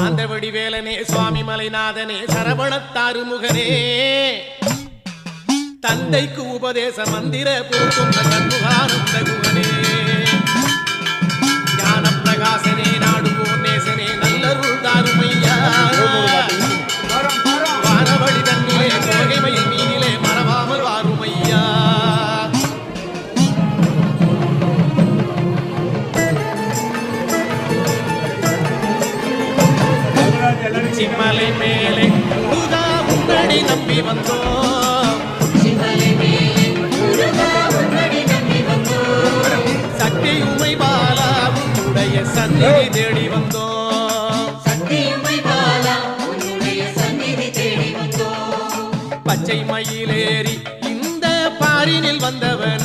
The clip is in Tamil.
சாந்தவடி வேலனே சுவாமி மலைநாதனே சரவணத்தாறு முகனே தந்தைக்கு உபதேச மந்திர பூக்கும் கண்முகானந்த குகனே ஞான பிரகாசனே நாடுவோர் நேசனே நல்லருள் தாருமையா வானவழி தன்னிலே கோகைமையில் மீனிலே மறவாமல் வாருமையா சிம்மலை மேலே முருகா உன்னடி நம்பி வந்தோம் சக்தி உமை பாலா உன்னுடைய சந்நிதி தேடி வந்தோம் பச்சை மயிலேறி இந்த பாரினில் வந்தவன்